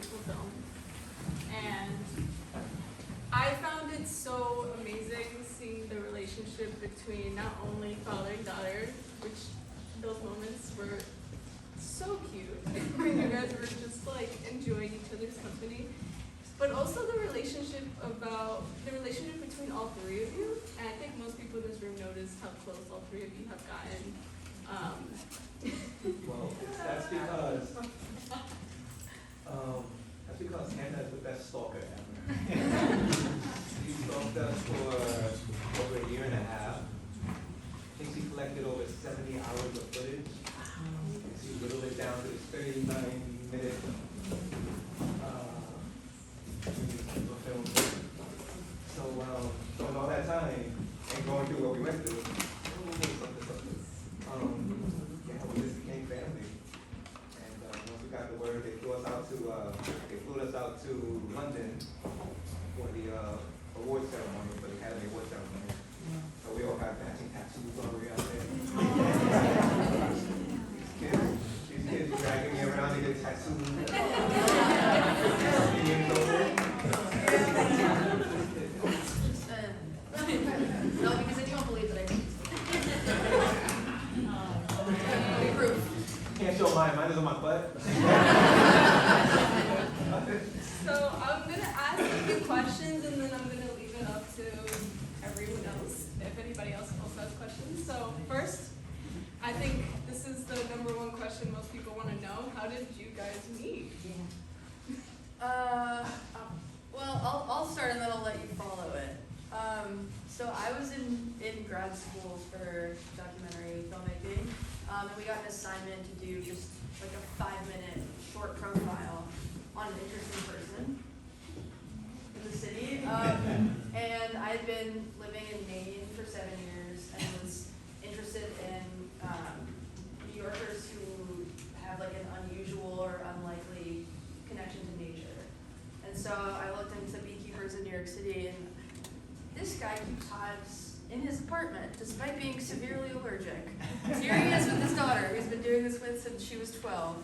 film. And I found it so amazing seeing the relationship between not only father and daughter, which those moments were so cute when you guys were just like enjoying each other's company, but also the relationship between all three of you. And I think most people in this room noticed how close all three of you have gotten. Well, that's because Hannah is the best stalker ever. She stalked us for over a year and a half. I think she collected over 70 hours of footage. And she whittled it down to this 39-minute film. So, in all that time, and going through what we went through, we just became family. And once we got the word, they flew us out to London for the award ceremony, for the Academy Award ceremony. So we all got matching tattoos on the way out there. These kids dragging me around to get tattoos. No, because then you won't believe that I did. Can't show mine. Mine is on my butt. So I'm going to ask a few questions and then I'm going to leave it up to everyone else, if anybody else also has questions. So first, I think this is the number one question most people want to know. How did you guys meet? Well, I'll start and then I'll let you follow it. So I was in grad school for documentary filmmaking, and we got an assignment to do just like a 5-minute short profile on an interesting person in the city. And I'd been living in Maine for 7 years and was interested in New Yorkers who have like an unusual or unlikely connection to nature. And so I looked into beekeepers in New York City, and this guy keeps hives in his apartment despite being severely allergic. So here he is with his daughter, he's been doing this with since she was 12.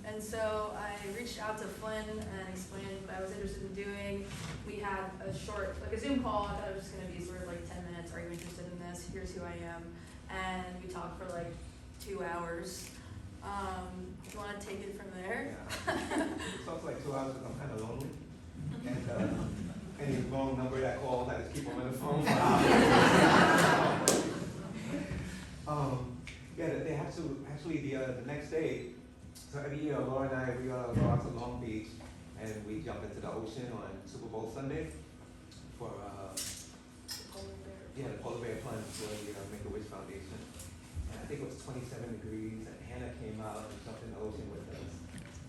And so I reached out to Flynn and explained what I was interested in doing. We had a short, like a Zoom call. I thought it was just going to be sort of like 10 minutes. Are you interested in this? Here's who I am. And we talked for like 2 hours. You want to take it from there? Yeah. It talks like 2 hours because I'm kind of lonely. And any wrong number that calls, I just keep them on the phone. They have to, actually the next day, so every year Laura and I, we go out to Long Beach and we jump into the ocean on Super Bowl Sunday for the polar bear plunge for the Make-A-Wish Foundation. And I think it was 27 degrees and Hannah came out and jumped in the ocean with us.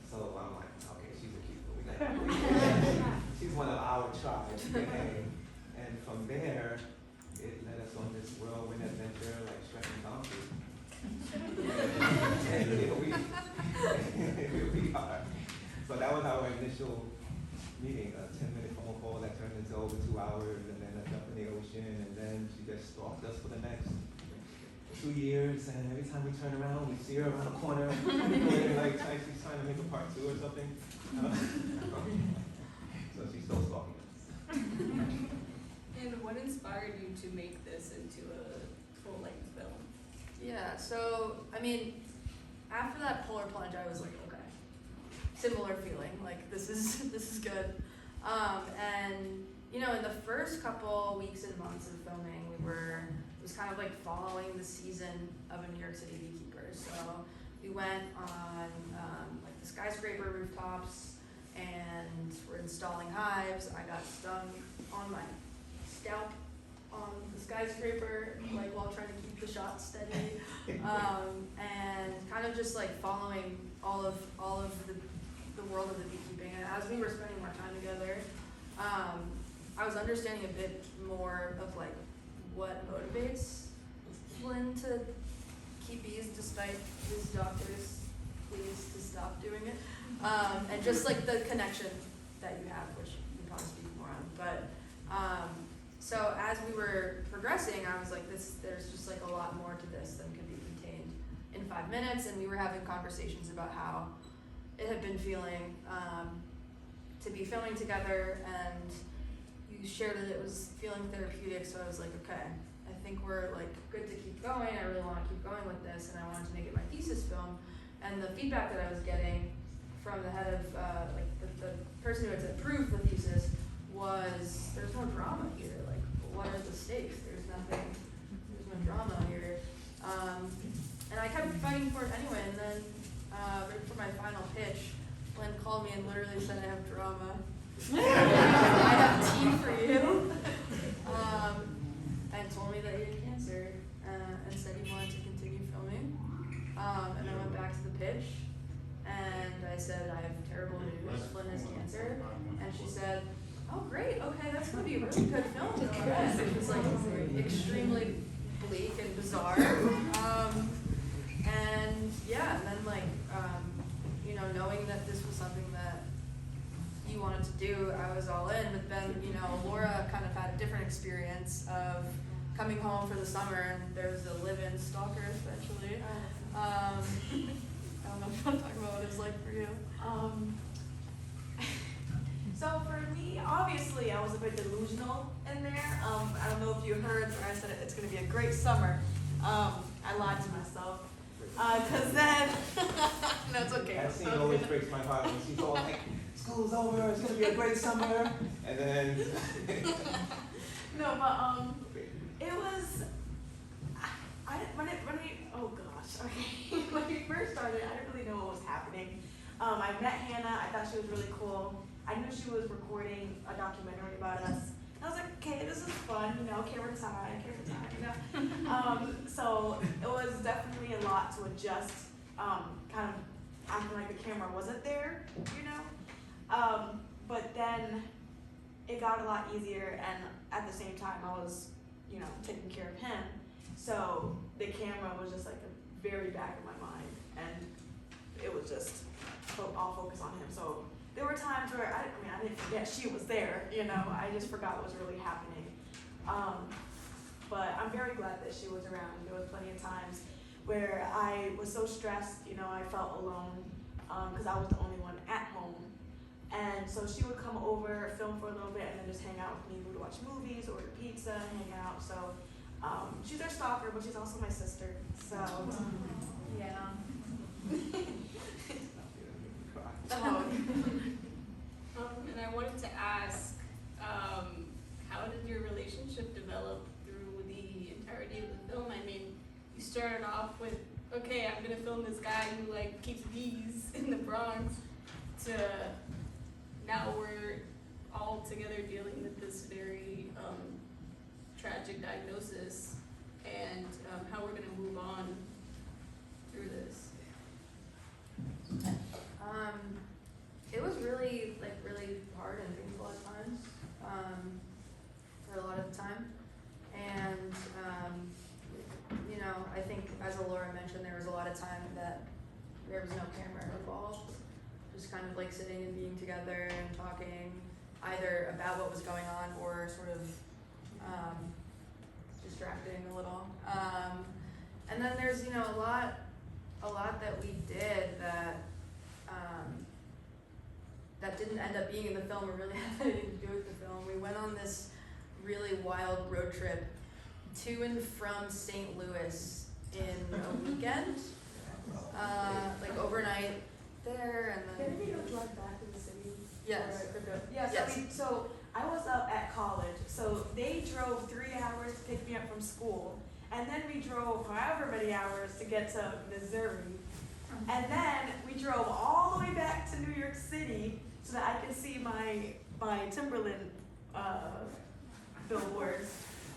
So I'm like, okay, she's a cute one. She's one of our tribe. And from there, it led us on this whirlwind adventure like Shrek and Donkey. And here we are. So that was our initial meeting, a 10-minute phone call that turned into over 2 hours, and then a jump in the ocean, and then she just stalked us for the next 2 years, and every time we turn around, we see her around the corner, like she's trying to make a part 2 or something. So she's still stalking us. And what inspired you to make this into a full-length film? Yeah, so, I mean, after that polar plunge, I was like, okay, similar feeling, like this is good. And, you know, in the first couple weeks and months of filming, it was kind of like following the season of a New York City beekeeper. So we went on like the skyscraper rooftops and we're installing hives. I got stung on my scalp on the skyscraper, like while trying to keep the shot steady, and kind of just like following all of the world of the beekeeping. And as we were spending more time together, I was understanding a bit more of like what motivates Flynn to keep bees despite his doctor's pleas to stop doing it, and just like the connection that you have, which you can probably speak more on, but. So as we were progressing, I was like, there's just like a lot more to this than could be contained in 5 minutes, and we were having conversations about how it had been feeling to be filming together, and you shared that it was feeling therapeutic, so I was like, okay, I think we're like good to keep going. I really want to keep going with this, and I wanted to make it my thesis film. And the feedback that I was getting from the head of like the person who had approved the thesis was, there's no drama here. Like, what are the stakes? There's nothing. There's no drama here. And I kept fighting for it anyway. And then right for my final pitch, Flynn called me and literally said, "I have drama. I have tea for you." And told me that he had cancer, and said he wanted to continue filming. And I went back to the pitch, and I said, "I have terrible news. Flynn has cancer." And she said, "Oh, great. Okay, that's going to be a really good film." It was like extremely bleak and bizarre. And yeah, and then like, you know, knowing that this was something that you wanted to do, I was all in. But then, you know, Alaura kind of had a different experience of coming home for the summer, and there was a live-in stalker, essentially. I don't know if you want to talk about what it was like for you. So for me, obviously, I was a bit delusional in there. I don't know if you heard, but I said it's going to be a great summer. I lied to myself. Because then, that's okay. That scene always breaks my heart when she's all like, "School's over, it's gonna be a great summer," and then. No, but it was. Oh gosh, okay. When we first started, I didn't really know what was happening. I met Hannah. I thought she was really cool. I knew she was recording a documentary about us. I was like, okay, this is fun, you know, camera time, you know. So it was definitely a lot to adjust, kind of acting like the camera wasn't there, you know. But then it got a lot easier, and at the same time, I was, you know, taking care of him. So the camera was just like the very back of my mind, and it was just all focused on him. So there were times where I didn't forget she was there, you know. I just forgot what was really happening. But I'm very glad that she was around. There was plenty of times where I was so stressed, you know, I felt alone because I was the only one at home. And so she would come over, film for a little bit, and then just hang out with me. We would watch movies, order pizza, hang out. So she's our stalker, but she's also my sister. So yeah. And I wanted to ask, how did your relationship develop through the entirety of the film? I mean, you started off with, okay, I'm gonna film this guy who like keeps bees in the Bronx, to now we're all together dealing with this very tragic diagnosis, and how we're gonna move on through this. It was really hard and painful at times, for a lot of the time. And, you know, I think as Alaura mentioned, there was a lot of time that there was no camera involved. Just kind of like sitting and being together and talking either about what was going on or sort of distracting a little. And then there's, you know, a lot that we did that that didn't end up being in the film or really had anything to do with the film. We went on this really wild road trip to and from St. Louis in a weekend, like overnight there, and then. Can we go drive back to the city? Yes. Yes. Yes. So I was up at college. So they drove 3 hours to pick me up from school, and then we drove however many hours to get to Missouri, and then we drove all the way back to New York City so that I could see my Timberland billboards,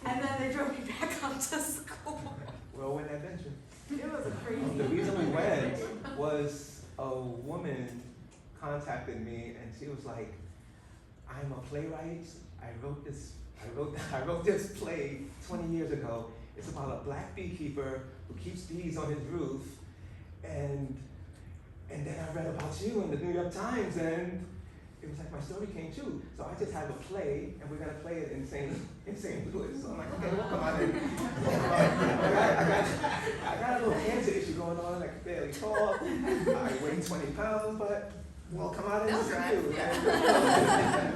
and then they drove me back up to school. Whirlwind adventure. It was a crazy. The reason we went was a woman contacted me, and she was like, "I'm a playwright. I wrote this play 20 years ago. It's about a black beekeeper who keeps bees on his roof, and then I read about you in the New York Times, and it was like my story came true. So I just have a play, and we're gonna play it in St. Louis. So I'm like, okay, well, come on in. I got a little cancer issue going on. I can barely talk. I weigh 20 pounds, but well, come out and They'll see drive, you. yeah.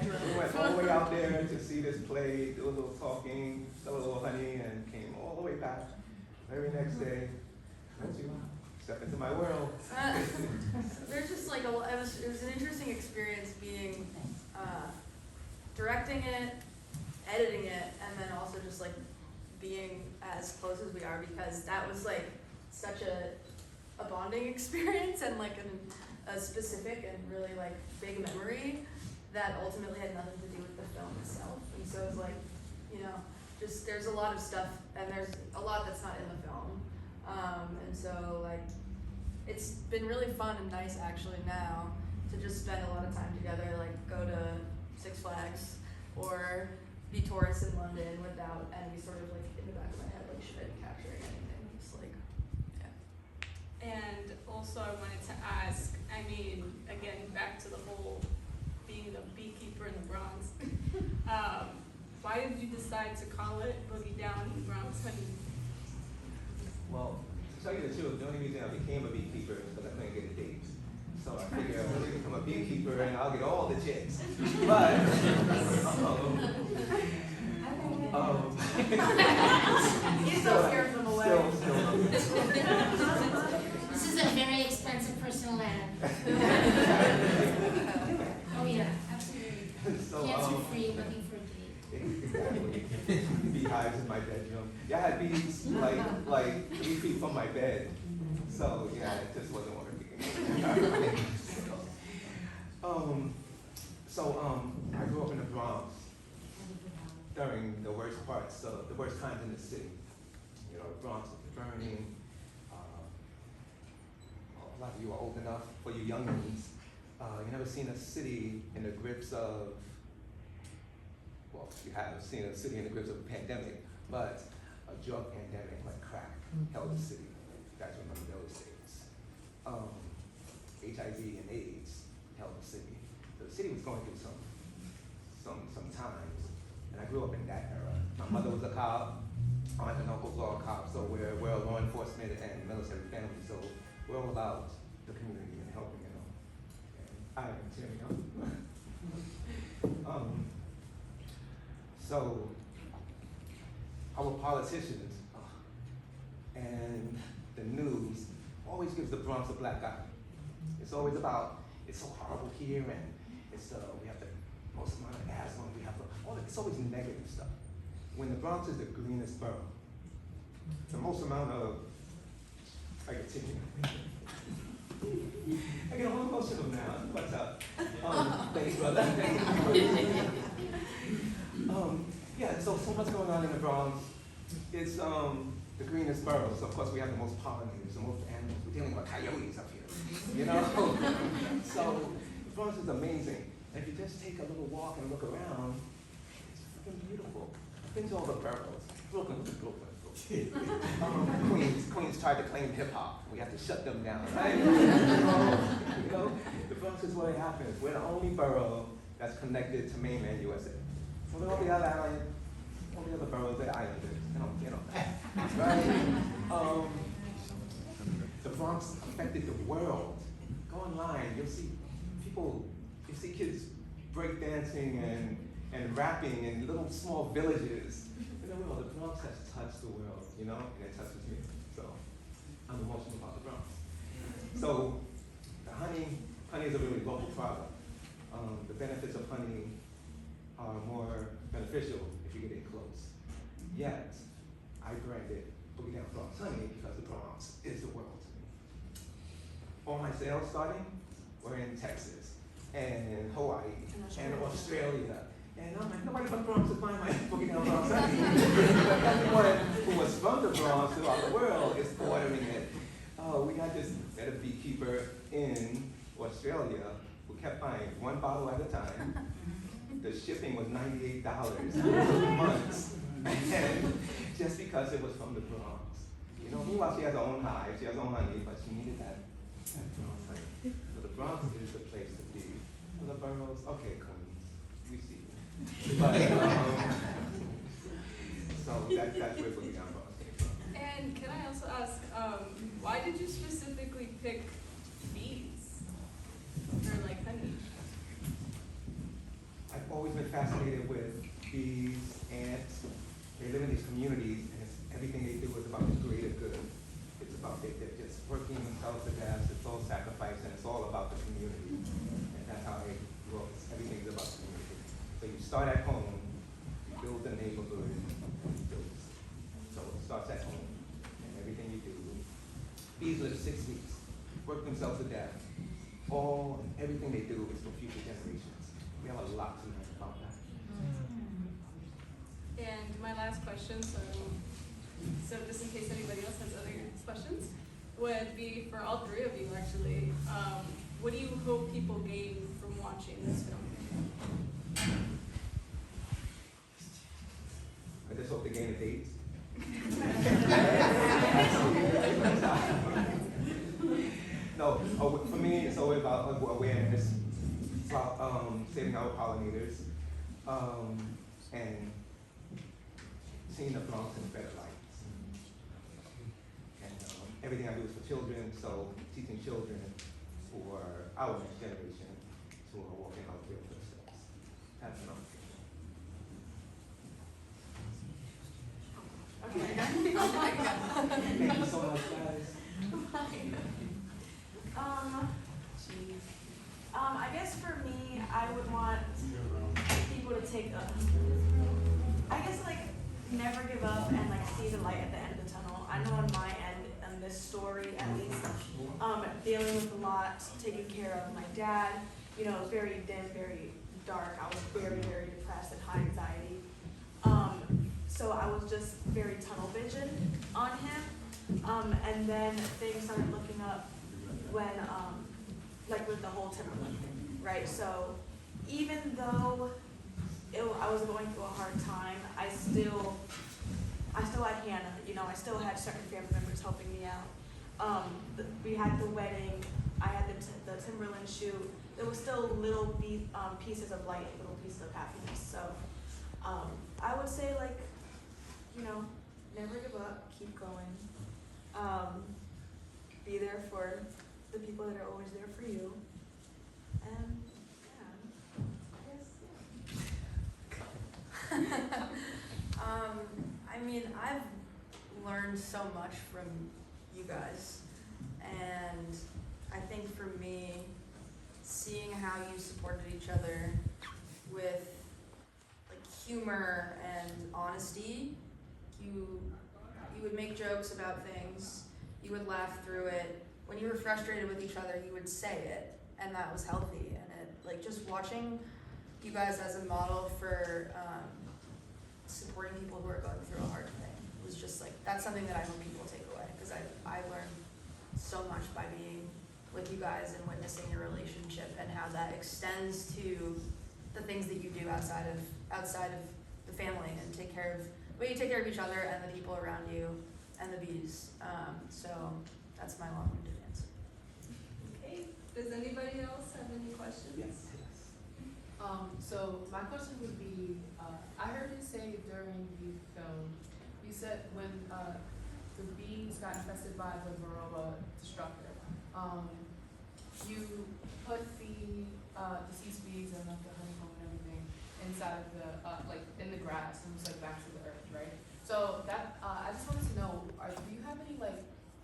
We went all the way out there to see this play, do a little talking, sell a little honey, and came all the way back. Very next day, step into my world. There's just like it was an interesting experience being directing it, editing it, and then also just like being as close as we are, because that was like such a bonding experience and like a specific and really like big memory that ultimately had nothing to do with the film itself. And so it was like, you know, just there's a lot of stuff, and there's a lot that's not in the film. And so like it's been really fun and nice actually now to just spend a lot of time together, like go to Six Flags or be tourists in London without any sort of like in the back of my head, like should I be capturing anything? Just like, yeah. And also I wanted to ask, I mean, again, back to the whole being the beekeeper in the Bronx. Why did you decide to call it Boogie Down in the Bronx Honey? Well, to tell you the truth, the only reason I became a beekeeper is because I couldn't get a date. So I figured I'm going to become a beekeeper and I'll get all the chicks. But, You still scared them away. This is a very expensive personal land. Oh yeah, absolutely. So, Cancer free, looking for a date. exactly. Beehives in my bedroom. Yeah, I had bees like 3 feet from my bed. So yeah, it just wasn't working. I grew up in the Bronx during the worst parts, the worst times in the city. You know, the Bronx was burning. A lot of you are old enough, for you young ones. You never seen a city in the grips of, well, you have seen a city in the grips of a pandemic, but a drug pandemic like crack held the city. You guys remember those days. HIV and AIDS held the city. So the city was going through some times, and I grew up in that era. My mother was a cop, aunt and uncles were all cops, so we're a law enforcement and military family, so we're all about the community and helping, you know. And I am tearing up. So our politicians and the news always gives the Bronx a black eye. It's always about, it's so horrible here, and it's we have the most amount of asthma, we have it's always negative stuff. When the Bronx is the greenest borough, the most amount of, I continue. I get all emotional now. What's up? Thanks, brother. Yeah, so much going on in the Bronx. It's the greenest borough, so of course we have the most pollinators, the most animals. We're dealing with coyotes up here, you know? So the Bronx is amazing. And if you just take a little walk and look around, it's freaking beautiful. I've been to all the boroughs. Brooklyn. Queens tried to claim hip hop. We have to shut them down, right? You know, the Bronx is where it happens. We're the only borough that's connected to mainland USA. So all the other boroughs, they're islanders. You know, right? The Bronx affected the world. Go online, you'll see people, you see kids breakdancing and rapping in little small villages. In the world, the Bronx has touched the world, you know, and it touches me. So I'm emotional about the Bronx. So the honey is a really local product. The benefits of honey are more beneficial if you get in close. Yet, I branded Boogie Down Bronx Honey because the Bronx is the world to me. All my sales starting were in Texas and Hawaii and Australia. And I'm like, nobody from the Bronx is buying my Boogie Down Bronx Honey. But everyone who was from the Bronx throughout the world is ordering it. We got this better beekeeper in Australia who kept buying one bottle at a time. The shipping was $98 months. And just because it was from the Bronx. You know, meanwhile she has her own hive, she has her own honey, but she needed that Bronx honey. So the Bronx is the place to be. So the boroughs, okay, Queens, we see you. But, so that's where Boogie Down Bars came from. And can I also ask, why did you specifically pick bees or like honey? I've always been fascinated with bees, ants. They live in these communities, and everything they do is about the greater good. It's about they're just working themselves to death. It's all sacrifice, and it's all about the community. And that's how it grows. Everything's about the community. So you start at home, you build the neighborhood, and you build. So it starts at home, and everything you do. Bees live 6 weeks, work themselves to death. Everything they do is for future generations. We have a lot to learn about that. And my last question, so just in case anybody else has other questions, would be for all three of you actually. What do you hope people gain from watching this film? I just hope they gain a date. No, for me, it's always about awareness. It's about saving our pollinators and seeing the plants in better lights. And everything I do is for children, so teaching children for our next generation who are walking out their footsteps. That's enough. Thank you so much, guys. I guess for me, I would want people to take never give up and see the light at the end of the tunnel. I know on my end, in this story at least, dealing with a lot, taking care of my dad, it was very dim, very dark. I was very, very depressed and high anxiety. So I was just very tunnel vision on him. And then things started looking up when, with the whole Timberland thing, right? So even though I was going through a hard time, I still had Hannah, I still had certain family members helping me out. We had the wedding, I had the Timberland shoot. There was still little pieces of light, little pieces of happiness. So I would say never give up, keep going. Be there for the people that are always there for you. And I've learned so much from you guys, and I think for me, seeing how you supported each other with humor and honesty, you would make jokes about things, you would laugh through it. When you were frustrated with each other, you would say it, and that was healthy. And it just watching you guys as a model for supporting people who are going through a hard thing was just that's something that I hope people take away, because I learned so much by being with you guys and witnessing your relationship and how that extends to the things that you do outside of the family, and take care of each other and the people around you and the bees. So that's my long-winded answer. Okay, does anybody else have any questions? Yes. So my question would be, I heard you say during the film, you said when the bees got infested by the varroa destructor, you put the deceased bees and the honeycomb and everything inside of the in the grass, and it was back to the earth, right? So that I just wanted to know, do you have any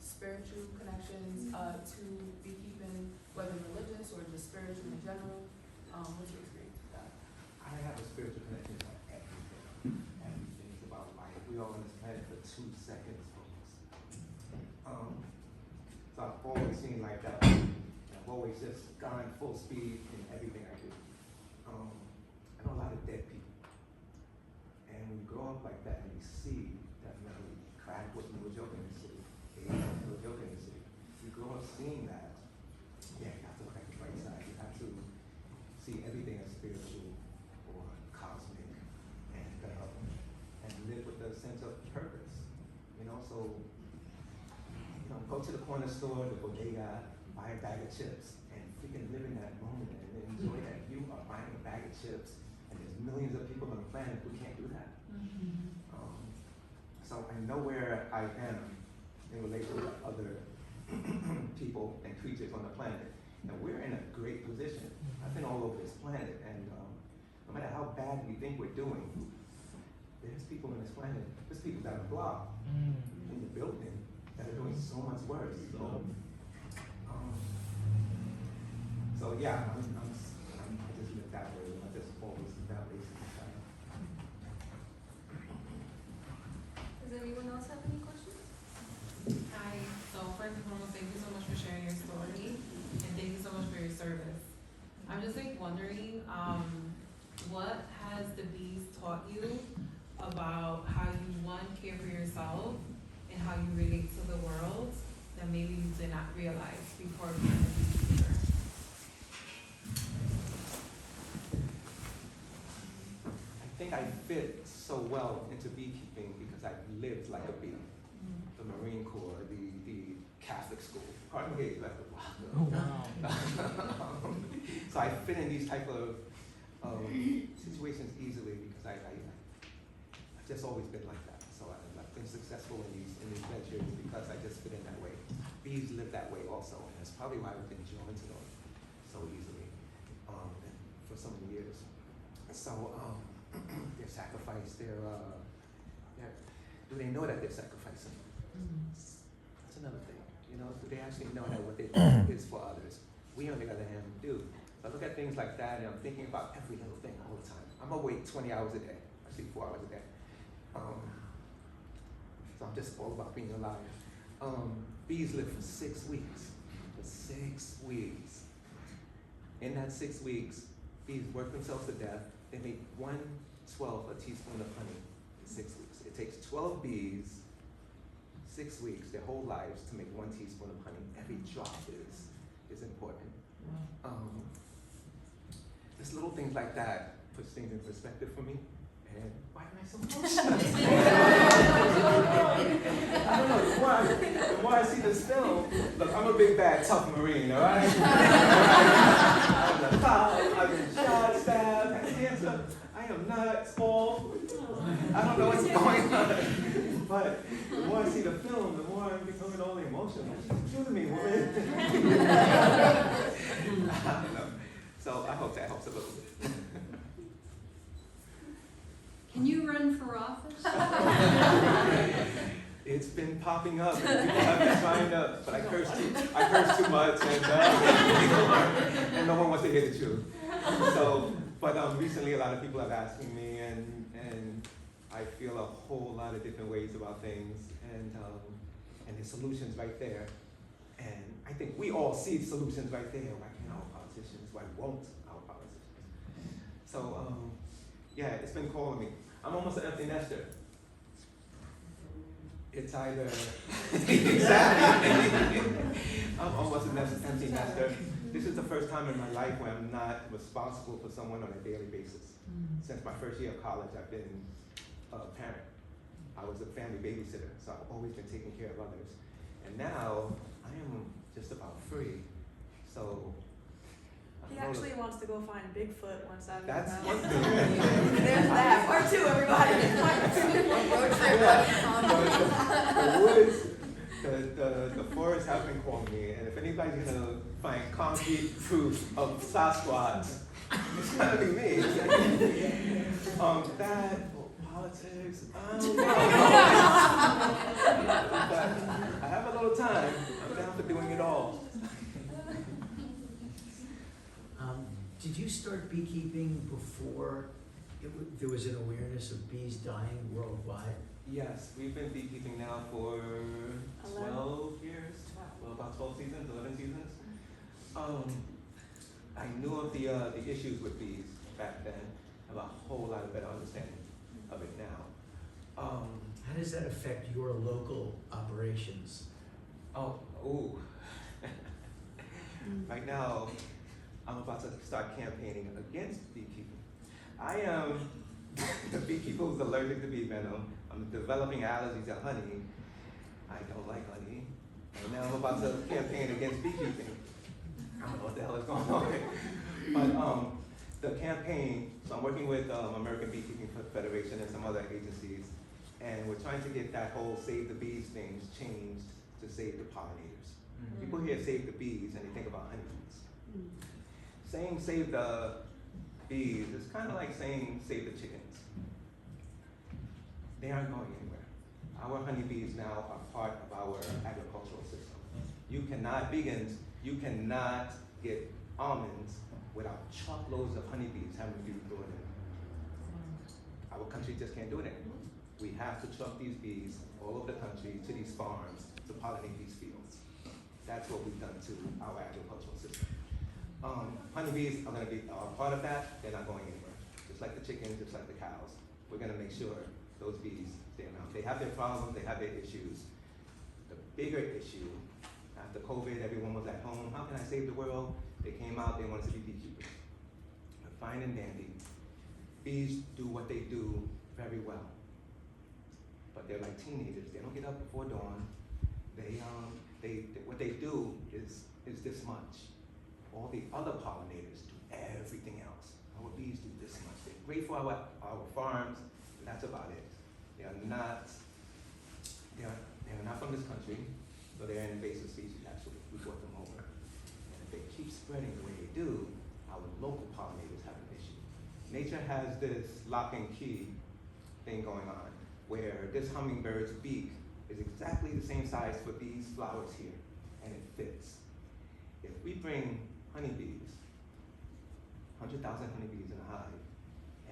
spiritual connections to beekeeping, whether religious or just spiritual in general? What's your experience with that? I have a spiritual connection to everything. Everything's about life. We are on this planet for 2 seconds, folks. So I've always seen like that. I've always just gone full speed in everything I do. I know a lot of dead people. And when you grow up like that and you see definitely crack was a joke in the city. AIDS was a joke in the city. You grow up seeing that. Yeah, you have to look at the right side. You have to see everything as spiritual or cosmic, and live with a sense of purpose. So go to the corner store, the bodega, buy a bag of chips, and freaking live in that moment and enjoy that you are bag of chips, and there's millions of people on the planet who can't do that. So I know where I am in relation to other people and creatures on the planet. And we're in a great position. I've been all over this planet, and no matter how bad we think we're doing, there's people on this planet, there's people down the block, in the building, that are doing so much worse. So yeah, I just live that way. I just always that way. Does anyone else have any questions? Hi, so first and foremost, thank you so much for sharing your story, and thank you so much for your service. I'm just like wondering, what has the bees taught you about how you, one, care for yourself, and how you relate to the world that maybe you did not realize before being a beekeeper? I think I fit so well into beekeeping because I lived like a bee. The Marine Corps, the Catholic school, Cardinal Gate, like the so I fit in these type of situations easily because I've just always been like that. So I've been successful in these ventures because I just fit in that way. Bees live that way also, and that's probably why I've been drawn to them so easily and for so many years. So their sacrifice, do they know that they're sacrificing? That's another thing. You know, do they actually know that what they do is for others? We, on the other hand, do. So I look at things like that, and I'm thinking about every little thing all the time. I'm awake 20 hours a day. I sleep 4 hours a day. So I'm just all about being alive. Bees live for 6 weeks. For 6 weeks. In that 6 weeks, bees work themselves to death. They make 1/12 a teaspoon of honey in 6 weeks. It takes 12 bees 6 weeks, their whole lives, to make 1 teaspoon of honey. Every drop is important. Just little things like that puts things in perspective for me. And why am I so emotional? I don't know. The more I see this film, look, I'm a big, bad, tough Marine, all right? I'm the top. I've been shot, stabbed, had cancer. I am not small. I don't know what's going on. But the more I see the film, the more I'm becoming all emotional. She's true to me, woman. I don't know. So I hope that helps a little bit. Can you run for office? It's been popping up, and people have been signed up, but I curse too much, and no one wants to hear the truth. So, but recently a lot of people have asked me, and I feel a whole lot of different ways about things, and there's solutions right there. And I think we all see solutions right there. Why can't our politicians? Why won't our politicians? So, yeah, it's been calling me. I'm almost an empty nester. It's either, exactly. I'm almost an empty nester. This is the first time in my life where I'm not responsible for someone on a daily basis. Since my first year of college, I've been a parent. I was a family babysitter, so I've always been taking care of others. And now, I am just about free. So, He actually wants to go find Bigfoot once I've that's done. one thing. There's that. Part 2, everybody. Road trip. The woods, the forest have been calling me, and if anybody's gonna find concrete proof of Sasquatch, it's gonna be me. That or politics, I don't know. But I have a little time. I'm down for doing it all. Did you start beekeeping before there was an awareness of bees dying worldwide? Yes, we've been beekeeping now for 12 years. Well, about 12 seasons, 11 seasons. I knew of the issues with bees back then. I have a whole lot of better understanding of it now. How does that affect your local operations? Right now, I'm about to start campaigning against beekeeping. I am a beekeeper who's allergic to bee venom. I'm developing allergies to honey. I don't like honey. And now I'm about to campaign against beekeeping. I don't know what the hell is going on. But the campaign, so I'm working with American Beekeeping Federation and some other agencies, and we're trying to get that whole Save the Bees thing changed to Save the Pollinators. People hear Save the Bees and they think about honeybees. Saying Save the Bees is kind of like saying Save the Chickens. They aren't going anywhere. Our honeybees now are part of our agricultural system. You cannot, vegans, you cannot get almonds without truckloads of honeybees having to be brought in. Our country just can't do it anymore. We have to truck these bees all over the country to these farms to pollinate these fields. That's what we've done to our agricultural system. Honeybees are gonna be part of that. They're not going anywhere. Just like the chickens, just like the cows. We're gonna make sure those bees stay around. They have their problems, they have their issues. The bigger issue, after COVID, everyone was at home. How can I save the world? They came out, they wanted to be beekeepers. But fine and dandy. Bees do what they do very well. But they're like teenagers. They don't get up before dawn. What they do is this much. All the other pollinators do everything else. Our bees do this much. They're great for our farms, and that's about it. They are not from this country, so they're an invasive species actually. We brought them over. And if they keep spreading the way they do, our local pollinators have an issue. Nature has this lock and key thing going on, where this hummingbird's beak is exactly the same size for these flowers here, and it fits. If we bring honeybees, 100,000 honeybees in a hive,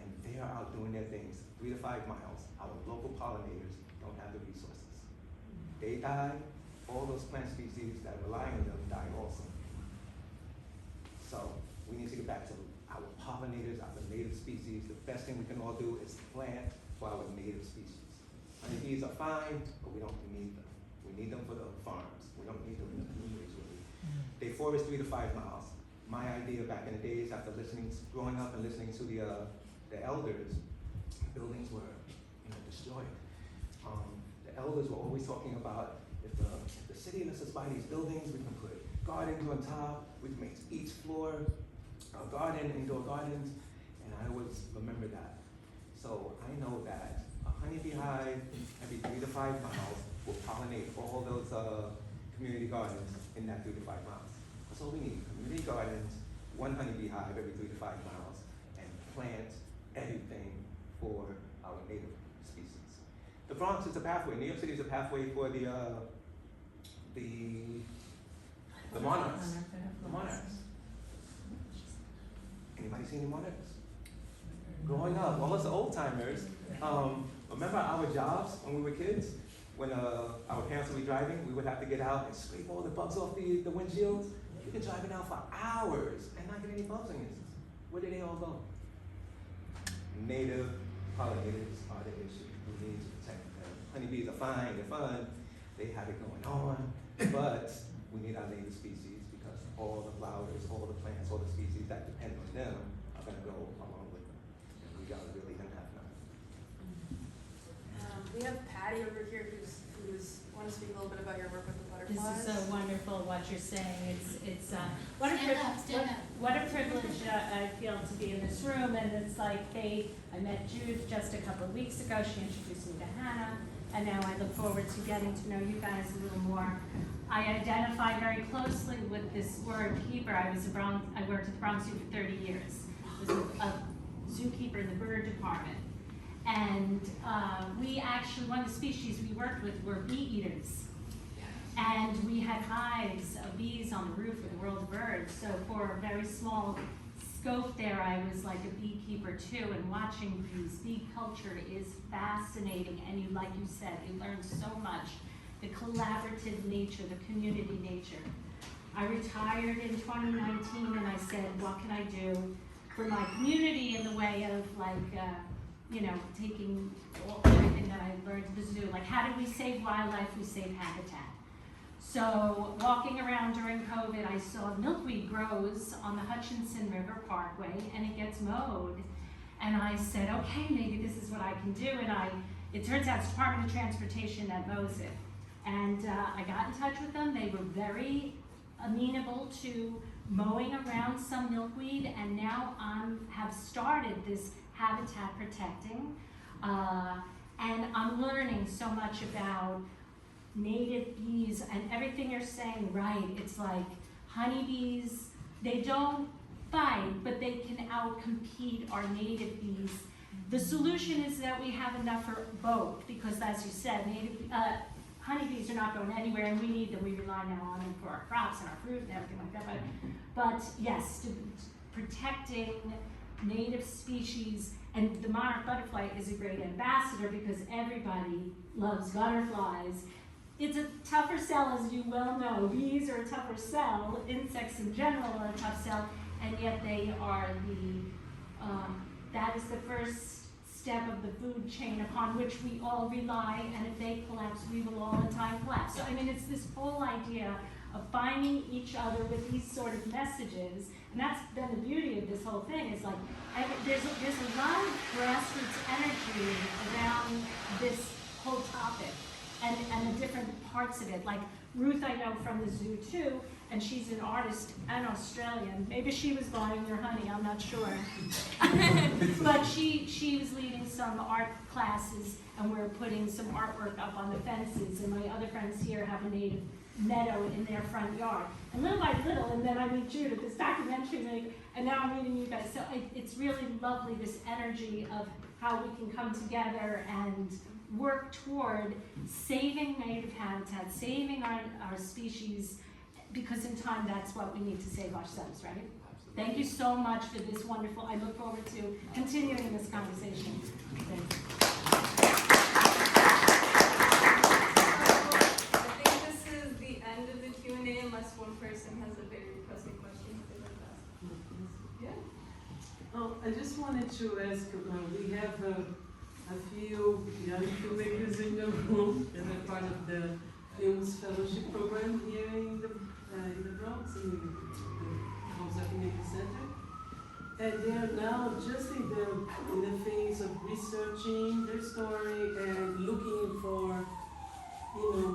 and they are out doing their things 3 to 5 miles, our local pollinators don't have the resources. They die, all those plant species that rely on them die also. So we need to get back to our pollinators, our native species. The best thing we can all do is plant for our native species. Honeybees are fine, but we don't need them. We need them for the farms. We don't need them in the communities really. They forest 3 to 5 miles. My idea back in the days after growing up and listening to the elders, buildings were destroyed. The elders were always talking about if the city lets us buy these buildings, we can put gardens on top, we can make each floor a garden, indoor gardens, and I always remember that. So I know that a honeybee hive every 3 to 5 miles will pollinate all those community gardens in that 3 to 5 miles. That's all we need, community gardens, 1 honeybee hive every 3 to 5 miles, and plant everything for our native species. The Bronx is a pathway. New York City is a pathway for the monarchs. The monarchs. Anybody seen any monarchs? Growing up, all us old timers, remember our jobs when we were kids? When our parents would be driving, we would have to get out and scrape all the bugs off the windshields. You can drive it out for hours and not get any bugs on you. Where did they all go? Native pollinators are the issue. We need to protect them. Honeybees are fine, they're fun, they have it going on, but we need our native species because all the flowers, all the plants, all the species that depend on them are going to go along with them. And we got to really have none. We have Patty over here who's want to speak a little bit about your work with the This butterflies. is so wonderful what you're saying. It's what a Stand up. what a privilege I feel to be in this room. And it's like I met Jude just a couple of weeks ago. She introduced me to Hannah, and now I look forward to getting to know you guys a little more. I identify very closely with this word keeper. I worked at the Bronx Zoo for 30 years. I was a zookeeper in the bird department. And we actually, one of the species we worked with were bee eaters. And we had hives of bees on the roof of the World of Birds. So for a very small scope there, I was like a beekeeper too. And watching bees, bee culture is fascinating. And you, like you said, you learn so much. The collaborative nature, the community nature. I retired in 2019 and I said, what can I do for my community in the way of taking everything that I learned at the zoo. Like, how do we save wildlife? We save habitat. So walking around during COVID, I saw milkweed grows on the Hutchinson River Parkway and it gets mowed. And I said, okay, maybe this is what I can do. And it turns out it's Department of Transportation that mows it. And I got in touch with them. They were very amenable to mowing around some milkweed, and now have started this habitat protecting. And I'm learning so much about native bees and everything you're saying, right? It's like honeybees, they don't fight, but they can outcompete our native bees. The solution is that we have enough for both, because as you said, honeybees are not going anywhere, and we need them. We rely now on them for our crops and our fruit and everything like that. But yes, protecting native species, and the monarch butterfly is a great ambassador because everybody loves butterflies. It's a tougher sell, as you well know. Bees are a tougher sell. Insects in general are a tough sell, and yet they are that is the first step of the food chain upon which we all rely, and if they collapse, we will all in time collapse. So I mean, it's this whole idea of finding each other with these sort of messages, and that's been the beauty of this whole thing, is like, there's a lot of grassroots energy around this whole topic, and the different parts of it. Like Ruth, I know from the zoo too, and she's an artist and Australian. Maybe she was buying your honey, I'm not sure. But she was leading some art classes, and we're putting some artwork up on the fences, and my other friends here have a native meadow in their front yard. And little by little, and then I meet Judith, this documentary maker, and now I'm meeting you guys. So it's really lovely, this energy of how we can come together and work toward saving native habitat, saving our species, because in time that's what we need to save ourselves, right? Thank you so much for this wonderful, I look forward to continuing this conversation. Thank you. I think this is the end of the Q&A unless one person has a very pressing question that they'd like to ask. Yeah. I just wanted to ask, we have a few young filmmakers in the room and are part of the Films Fellowship Program here in the Bronx, in the Rafkin Center. And they are now just in the phase of researching their story and looking for,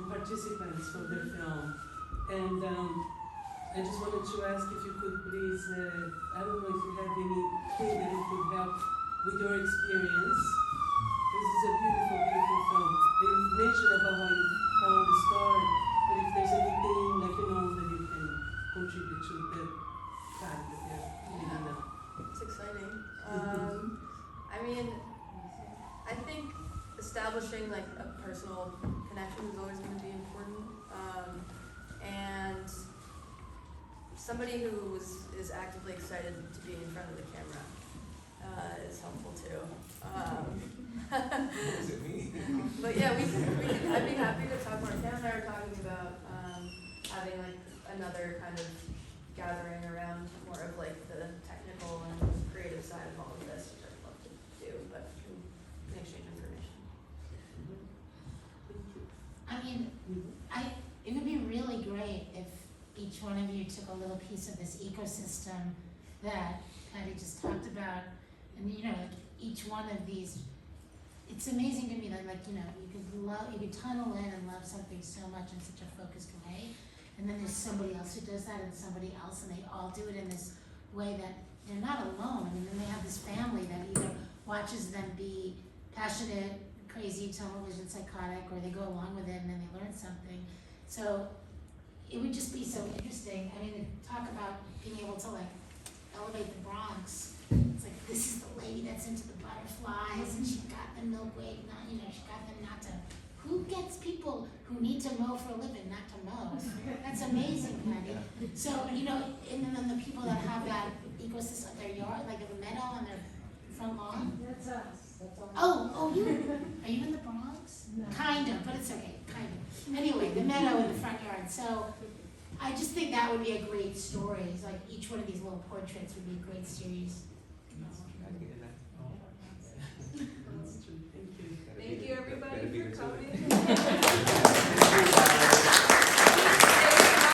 participants for their film. And I just wanted to ask if you could please, I don't know if you have anything that you could help with your experience. This is a beautiful, beautiful film. You mentioned about how you found the story, but if there's anything that you can contribute to the fact that you didn't know. It's exciting. I mean, I think establishing like a personal connection is always going to be important. And somebody who is actively excited to be in front of the camera is helpful too. What does it mean? But yeah, I'd be happy to talk more. Ken and I are talking about having like another kind of gathering around more of like the technical and creative side of all of this, which I'd love to do, but we can exchange information. I mean, it would be really great if each one of you took a little piece of this ecosystem that Patty just talked about, and like each one of these, it's amazing to me that you could tunnel in and love something so much in such a focused way, and then there's somebody else who does that and somebody else, and they all do it in this way that they're not alone. I mean, then they have this family that either watches them be passionate, crazy, tunnel vision, psychotic, or they go along with it and then they learn something. So it would just be so interesting. I mean, talk about being able to like elevate the Bronx. It's like, this is the lady that's into the butterflies, and she got the milkweed, she got them not to. Who gets people who need to mow for a living not to mow? That's amazing, Patty. So, and then the people that have that ecosystem, their yard, like a meadow on their front lawn. That's us. Are you in the Bronx? No. Kind of, but it's okay, kind of. Anyway, the meadow in the front yard. So I just think that would be a great story. It's like each one of these little portraits would be a great series. That's true. Thank you. Thank you everybody for coming.